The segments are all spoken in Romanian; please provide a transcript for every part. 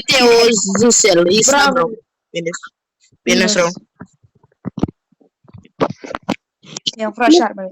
Teo Zusel, Isla Bravo. Bine rău. I-am furat șarmele.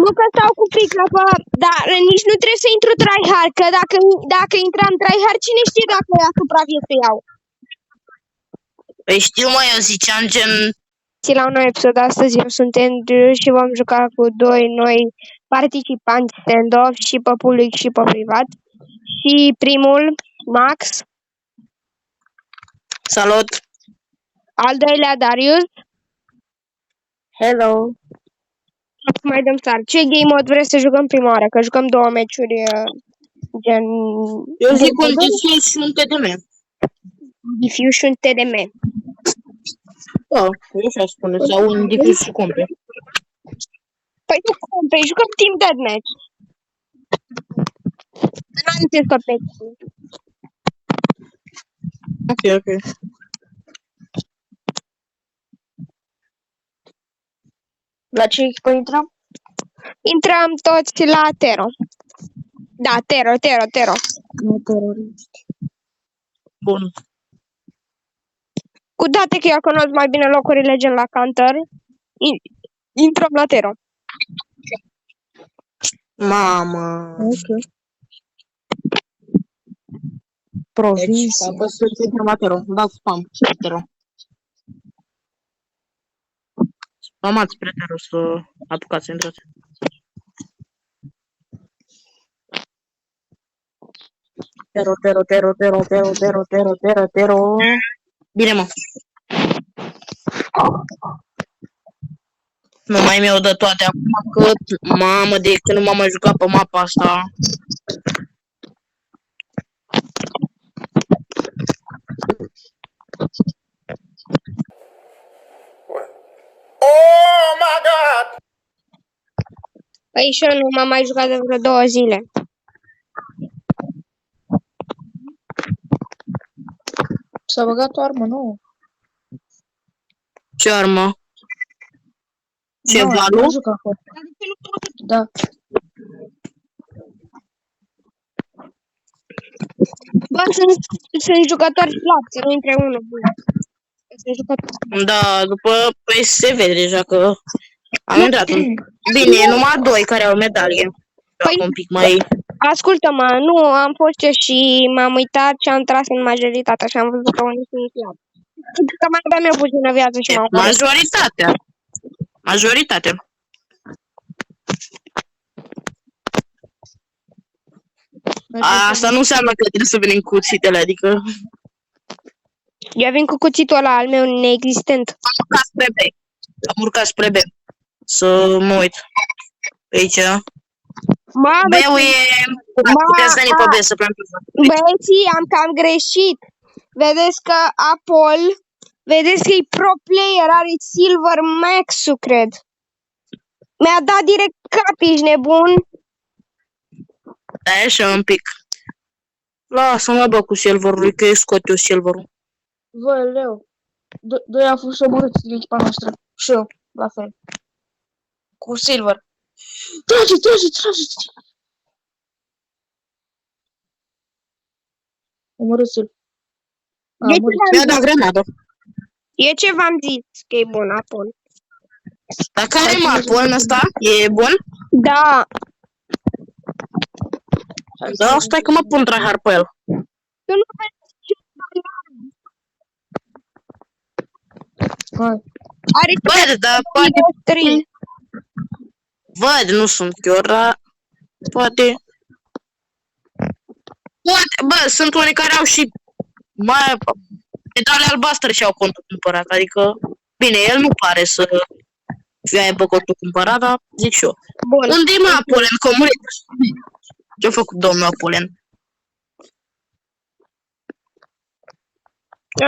Nu că stau cu frică, dar nici nu trebuie să intru tryhard, că dacă intram tryhard, cine știe dacă supraviețuiau. Păi știu, mă, eu ziceam gen... La un nou episod astăzi, eu sunt Andrew și vom juca cu doi noi participanți stand-off, și pe public și pe privat. Și primul, Max. Salut! Al doilea, Darius. Hello. Mai dăm start. Ce game mode vreți să jucăm prima oară? Că jucăm două meciuri gen... Eu zic un Diffuse și un TDM. Diffuse și un TDM. Da, eu așa spune, sau un Diffuse și compe. Păi nu compe, jucăm Team Deathmatch. N-am înțeles că pe... Ok. La ce echipă intrăm? Intrăm toți la Tero. Da, Tero. Nu, teroriști. Bun. Cu date că eu cunosc mai bine locurile gen la Counter, intrăm la Tero. Mamă. Ok. Deci, Provincie. a fost să intrăm la Tero. Da, spam. Tero. Spamați spre Tero să apucați să intrați. Tero. Bine, mă. Nu mai mi-au dat toate acum că, mamă, de când nu m-am mai jucat pe mapa asta. Oh my God! Păi și eu nu m-am mai jucat de vreo 2 zile. S-a băgat o armă nouă. Ce armă? Ce, Nu, Valu? nu juc acolo. Da. Bă, sunt jucători slabi, să nu intre unul. Sunt jucători. Da, după, păi se vede deja că am intrat în... Bine, e numai 2 care au medalie. Păi, Un pic mai... Ascultă-mă, nu, am fost eu și m-am uitat și am tras în majoritate și am văzut că unii sunt slabi. Că mai aveam eu puțină viață și m-am omorât. Majoritatea. Asta nu înseamnă că trebuie să venim cu cuțitele, adică... Eu vin cu cuțitul ăla al meu neexistent. Am urcat spre B. Să mă uit. Pe aici. Mamă, B-ul e... Puteți veni pe B să plantăm. băieții, am cam greșit. Vedeți că Apol, vedeți că e pro player, are Silver Max-ul, cred. Mi-a dat direct cap, ești nebun? Da, așa un pic. Lasă-mă, bă, cu silverul, că eu scot eu silverul. Vă, leu. Doi au fost omorâți din echipa noastră. Și eu, la fel. Cu Silver. Trage! Omorâți-l. Mi-a dat grenadă. E ce v-am zis că e bun, Apol. Dar care e mapul ăsta? E bun? Da, Da, stai că mă pun tryhard pe el. tu nu vezi ce Hai. are Văd, dar poate... 3. Văd, nu sunt chiar, dar... Poate... Bă, sunt unii care au și... Mai... Medale albastre și au contul cumpărat, adică... Bine, el nu pare să... fie aibă contul cumpărat, dar zic și eu. Bun. Unde-i mă Apolen? Comunică. Ce-a făcut domnul Apolen?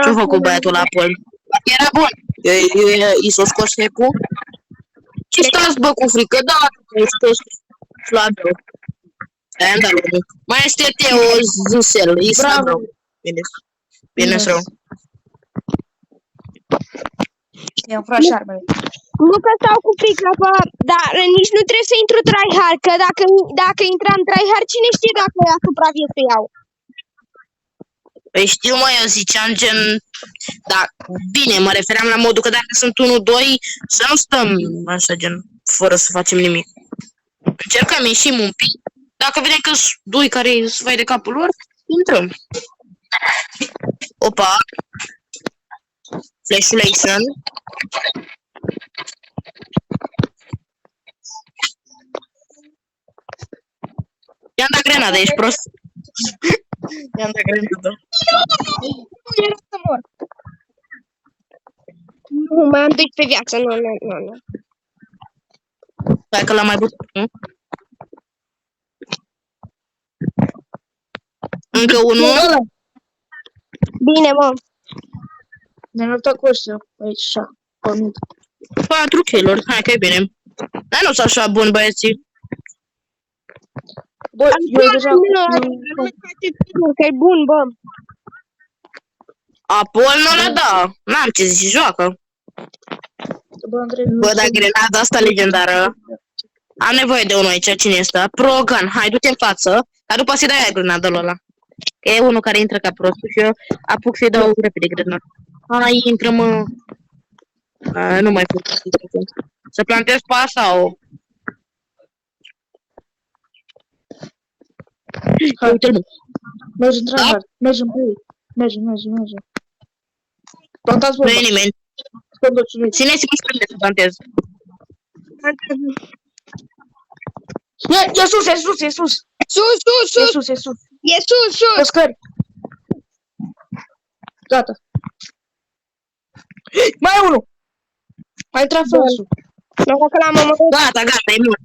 Ce-a făcut băiatul la Apol? Era bun. I s-a scos hack-ul. Și stați, bă, cu frică, da, stați slab. Aia-mi dat nimic. Mai este Teo Zusel, Isla rău. Bine rău. I-am furat șarmele. Nu că stau cu frică, dar nici nu trebuie să intru tryhard, că dacă intram tryhard, cine știe dacă supraviețuiau. Păi știu, mă, eu ziceam gen... Da, bine, mă refeream la modul că dacă sunt 1-2, să nu stăm așa gen, fără să facem nimic. Încercăm, ieșim un pic. Dacă vedem că sunt doi care se vai de capul lor, intrăm. Opa. Flashulation. I-am dat grenada, ești prost? I-am dat grenada. Nu era să mor. Nu, mai am 12 viață. Nu. Hai că l-am mai putut, nu? Încă unul. Bine, mă. Ne-am luptat cu ăștia aici, așa, pământ. 4 kill-uri, hai că e bine. Dar nu sunt așa buni băieții. Bă, eu deja... Că e bun, bă. Apol nu le da. N-am ce zici, joacă. Bă, Andrei... Bă, dar grenada asta legendară. Am nevoie de unul aici, cine este? Progan, hai, du-te în față. Dar după să-i dai aia grenada lui ăla. Că e unul care intră ca prostul și eu apuc să-i dau repede grenada. Hai, intră, mă. Nu mai pot. Să plantez pe asta sau... Hai, uite-l, mă. mergi în tryhard, mergem pe ei. Mergem. Plantați bomba. Nu e nimeni. Țineți-mă și pe mine să plantez. E sus, e sus, e sus. Sus, sus, E sus. sus, e sus. E sus, sus. Pe scări. Gata. Mai e unul. Mai intra fărsul. Noroc că l-am omorât. Gata, e mort.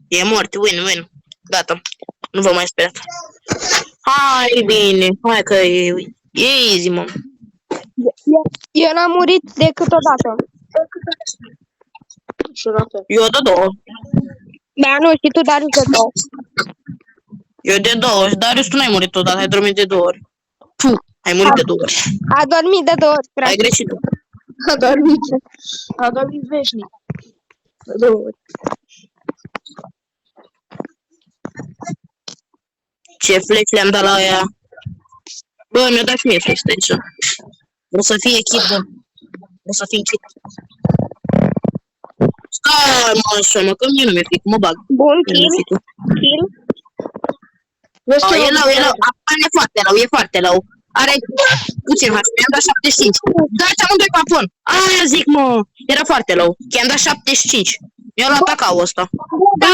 E mort, win. Gata. Nu vă mai speriat. Hai, bine. Hai că e easy, mă. Eu n-am murit decât o dată. Eu de 2. Da, nu, și tu, Darius, de 2. Eu de 2. Darius, tu n-ai murit odată, ai dormit de 2 ori. Puh, ai murit de 2 ori. A dormit de 2 ori, frate. Ai greșit tu. A dormit veșnic. De 2 ori. Ce flex le-am dat la aia. Bă, mi-a dat și mie flex de aici. O să fie echip bun. O să fie echip. Stai, mă, așa, mă, că mie nu mi-e frică, mă bag. Bun, Mie nu-mi kill. frică. Kill. Oh, e low. Apane e foarte low. Are puțin HP, i-am dat 75. Dați amândoi papon. Aia zic, mă. Era foarte low. I-am dat 75. Mi-au luat cacao ăsta. Bă,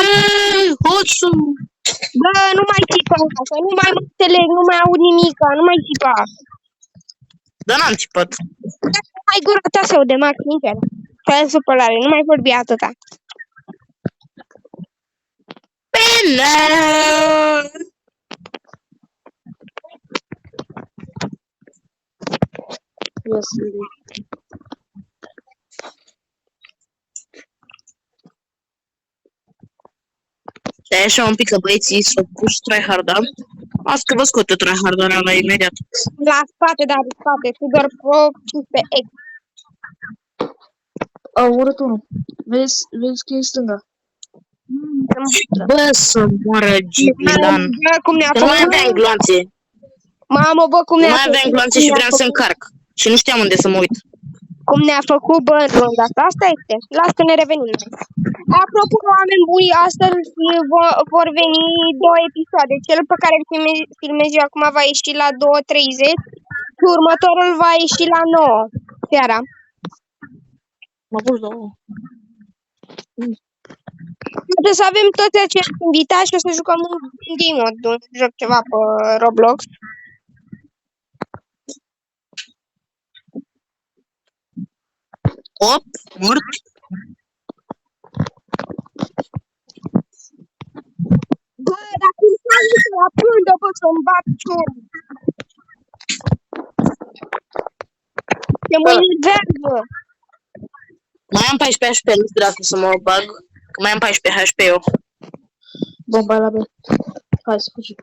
hoțu. Bă, nu mai țipa asta, nu mai înțeleg, nu mai aud nimica, nu mai țipa. Dar n-am țipat. Hai gura ta să aude, Max, sincer. Fără supărare, nu mai vorbi atâta. Bine. Yes, Stai așa un pic că băieții s-au pus tryhard-a. Asta că vă scoate tryhard-a la imediat. La spate, dar în spate, tu doar pe ex. a omorât unul. Vezi că e stânga. Bă, să moară Gibilan. Bă, cum ne-a Că nu mai făcut. aveam gloanțe. Mamă, bă, cum Nu ne-a mai făcut. aveam gloanțe și vreau să încarc. Și nu știam unde să mă uit. Cum ne-a făcut, bă, în runda asta. Asta este. Las că ne revenim. Apropo, oameni buni, astăzi vor veni 2 episoade. Cel pe care îl filmez eu acum va ieși la 2:30 și următorul va ieși la 9 seara. M-a pus două. Trebuie să avem toți acești invitați și o să jucăm un game mode, joc ceva pe Roblox. Op, mort. Bă, dacă îmi faci să la prundă, bă, să-mi bat ciorul. Te mă enervează. Mai am 14 HP, nu știu dacă să mă bag. Că mai am 14 HP eu. Bomba e la B. Hai să fugim.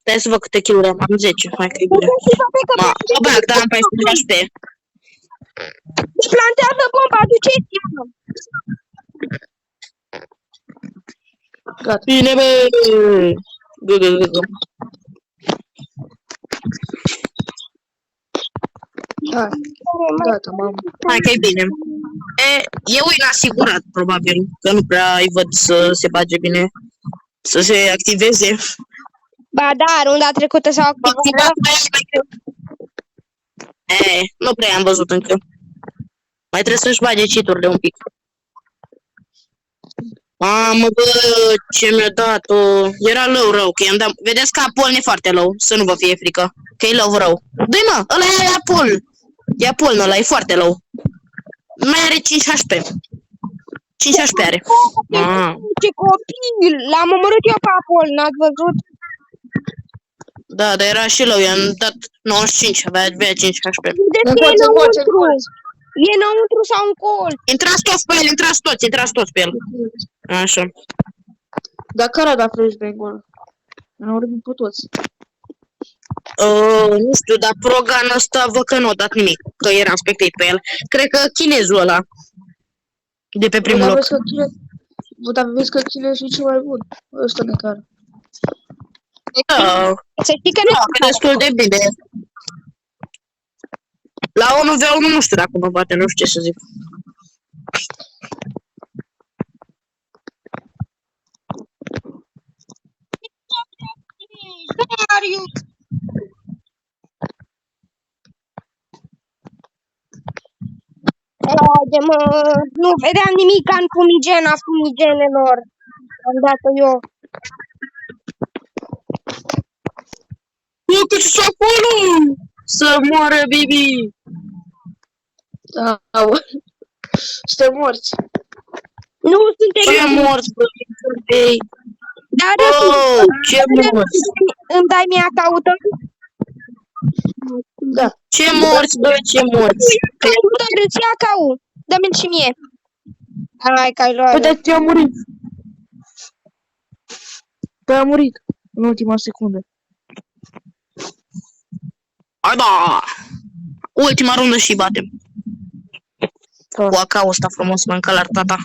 Stai să văd câte kill-uri am. Am 10, hai că e bine. Mă bag, dar am 14 HP. Se plantează bomba, duceți-mă. Gata. Bine, bă! Gă. Hai, gata, mamă. Hai că e bine. E un asigurat, probabil, că nu prea îi văd să se bage bine, să se activeze. Ba da, runda trecută s-au activat. Nu prea am văzut încă. Mai trebuie să-și bage cheat-urile un pic. Mamă, bă, ce mi-a dat-o. Era rău, că i-am dat... Vedeți că Apol e foarte low, să nu vă fie frică. Că e rău. Dă-i mă, ăla e Apol. E Apol, ăla e foarte low. Mai are 5 HP. 5 HP are. Ce copil! L-am omorât eu pe Apol, n-ați văzut? Da, dar era și low, i-am dat 95, avea 5 HP. De ce e înăuntru? E înăuntru sau în colț? Intrați toți pe el. Așa. Dar care a dat flashbang-ul ăla? Am vorbit pe toți. Nu știu, dar Progan ăsta văd că nu a dat nimic, că eram spectate pe el. Cred că chinezul ăla. De pe primul loc. Dar vezi că chinezul e cel mai bun. Ăsta de care. Da, Să știi că nu e destul de bine. La 1v1 nu știu dacă mă bate, nu știu ce să zic. Darius! Haide, mă, nu vedeam nimic în fumigena fumigenelor. Am dat-o eu. Bă, că ce acolo? Să moară Bibi! Da, suntem morți. Nu suntem... Ce morți, bă, ei? Dar Oh, ce morți! îmi dai mie caută? Da. Ce morți, bă, ce morți! Caută, îți ia cau. Dă-mi și mie. Hai, că ai luat. Uite, te-a murit. Te-a murit în ultima secundă. Hai da! Ultima rundă și batem. Cu AK-ul ăsta frumos, mă încălar tata.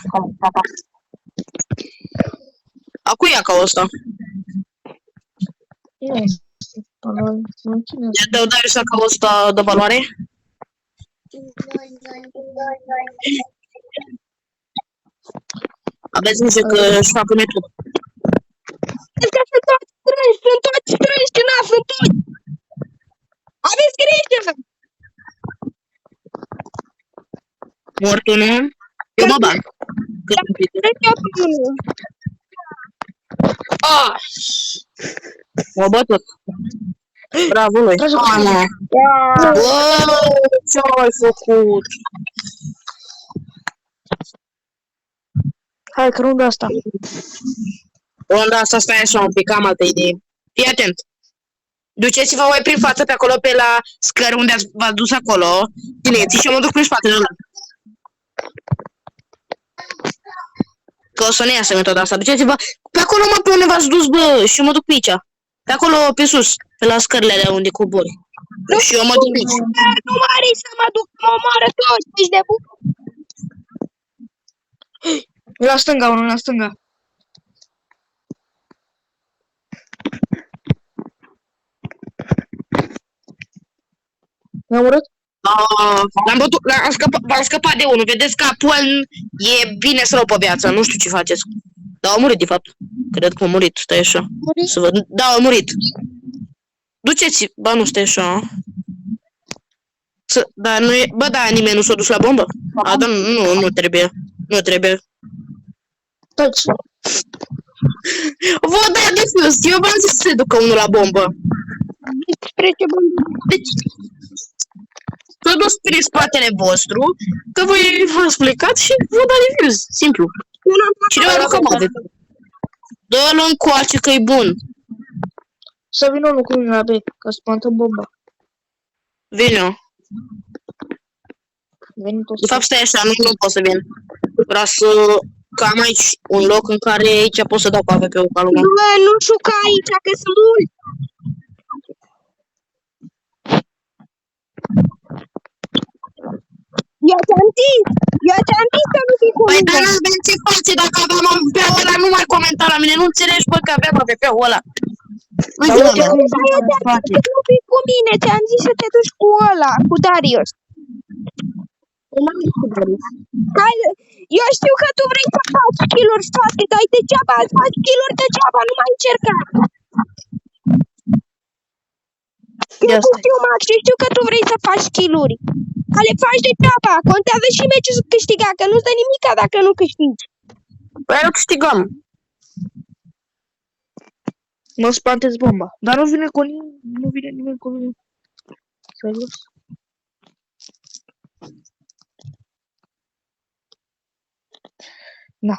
A cui e AK-ul ăsta? E de Darius AK-ul ăsta de valoare? Aveți grijă că își fac un metru. Ăștia sunt toți strânși, na, sunt toți. Aveți grijă! Mort unul. Eu mă bag. Cât îmi pică. Cred eu pe unul. M-a bătut. Bravo lui. Mamă. Bă, ce ai făcut? Hai, că runda asta. Runda asta stai așa un pic, am altă idee. Fii atent. Duceți-vă voi prin față pe acolo, pe la scări unde v-ați dus acolo. Țineți și eu mă duc prin spatele ăla. Că o să ne iasă metoda asta. Duceți-vă pe acolo, mă, pe unde v-ați dus, bă, și eu mă duc pe aici. Pe acolo, pe sus, pe la scările alea unde cobori. Și eu mă duc pe aici. Nu mari să mă duc, mă omoară toți, ești de bun. La stânga, unul la stânga. Mi-a murit? L-am bătut, v-am scăpat de unul. Vedeți că Apol e bine să pe viață, nu știu ce faceți. Dar a murit, de fapt. Cred că a murit, stai așa. Să văd. Da, a murit. Duceți, ba nu, stai așa. Da, nu e, bă, da, nimeni nu s-a dus la bombă? A, da, nu trebuie. Nu trebuie. Taci. Vă, da, defus, eu v-am zis să se ducă unul la bombă. Despre ce bun. Deci, s-a dus prin spatele vostru, că voi v-am explicat și vă da defuz, simplu. Cine va rog mă? Dă-l încoace că e bun. Să vină unul cu mine la B, ca să plantă bomba. Vino. Veni tot. De fapt, stai așa, nu pot să vin. Vreau să... Că am aici un loc în care aici pot să dau cu AVP-ul ca lumea. Bă, nu juca aici, că sunt mulți. Eu ți-am zis să nu fii cu Păi, mine. dar n-avem ce face dacă aveam AVP-ul ăla, nu mai comenta la mine, nu înțelegi, bă, că aveam AVP-ul ăla. Uite la mea. Nu fii cu mine, ți-am zis să te duci cu ăla, cu Darius. Eu știu că tu vrei să faci kill-uri toate, dar degeaba, faci kill-uri degeaba, nu mai încerca. Eu știu, Max, eu știu că tu vrei să faci kill-uri. Dar le faci degeaba, contează și meciul câștigat, că nu-ți dă nimica dacă nu câștigi. Păi nu câștigăm. Nu spanteți bomba. Dar nu vine cu nimeni, nu vine nimeni cu mine. Serios? Da.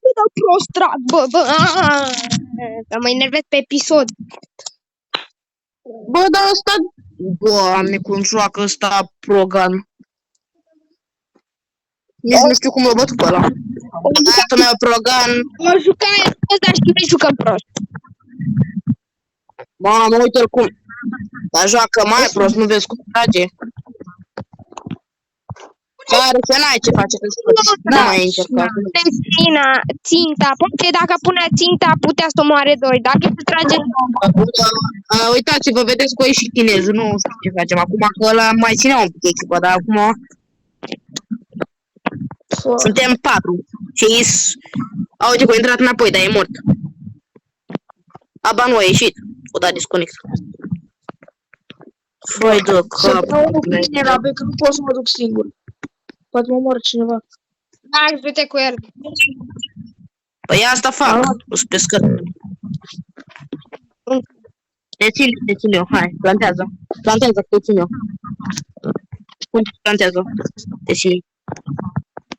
Nu dau prost drag, bă, că mă enervez pe episod. Bă, dar ăsta... Doamne, cum joacă ăsta Progan. Nici nu știu cum l-a bătut pe ăla. Băiatul meu Progan. Mă jucai prost, dar știi, noi jucăm prost. Mamă, uite-l cum. Dar joacă mai prost, nu vezi cum trage. Dar să n-ai ce face, că nu mai încerca. Ținta, poate dacă punea ținta putea să omoare doi, dacă se trage... Uitați-vă, vedeți că a ieșit chinezul, nu știu ce facem acum, că ăla mai ținea un pic echipă, dar acum... Suntem 4. Și uite că a intrat înapoi, dar e mort. Aba nu a ieșit, o dat disconnect. Foi de Să cap. dau cu mine la B, că nu pot să mă duc singur. Poate mă omoară cineva. Max, du-te cu el. Păi asta fac, sunt pescător. Te țin eu, hai, plantează. Plantează, că te țin eu. Plantează, te țin.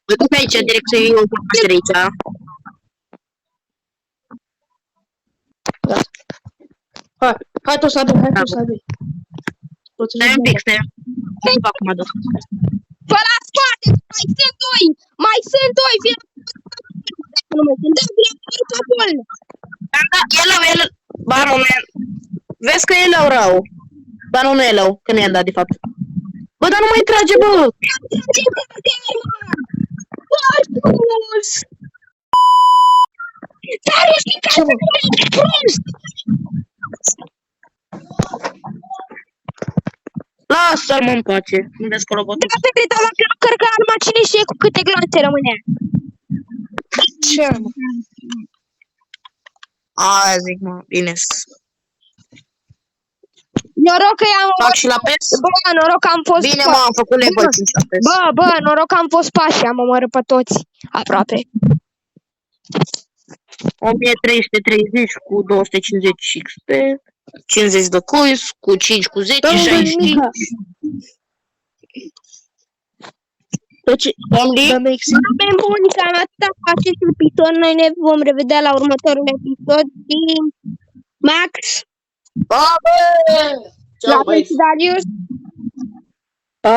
Uite pe aici, direct să iei o de aici. Hai tot să abei, hai tot să abei. Stai un pic, stai. Nu fac cum adus. Fă la spate, mai sunt doi! Mai sunt doi! Fie dacă nu mai sunt, da, gol! El, ba nu, vezi că e rău. Ba nu e rău, că nu i-am dat de fapt. Bă, dar nu mai trage, bă! Băius! Dar ești ca să ești prost! Lasă-l, mă, în pace. Nu vezi că robotul... Da, pe dar dacă nu cărcă arma, cine știe cu câte glanțe rămânea? Ce armă? Aia zic, mă, bine. Noroc că i-am... Fac și la PES? Bă, noroc că am fost... Bine, mă, am făcut level 5 la PES. Bă, noroc că am fost pași, am omorât pe toți. Aproape. 1330 cu 250 XP, 50 de coins, cu 5 cu 10, 65. Deci, Dă-mi exit. Oameni buni, cam atâta cu acest episod. Noi ne vom revedea la următorul episod. Și Max, bă! la Darius. Pa.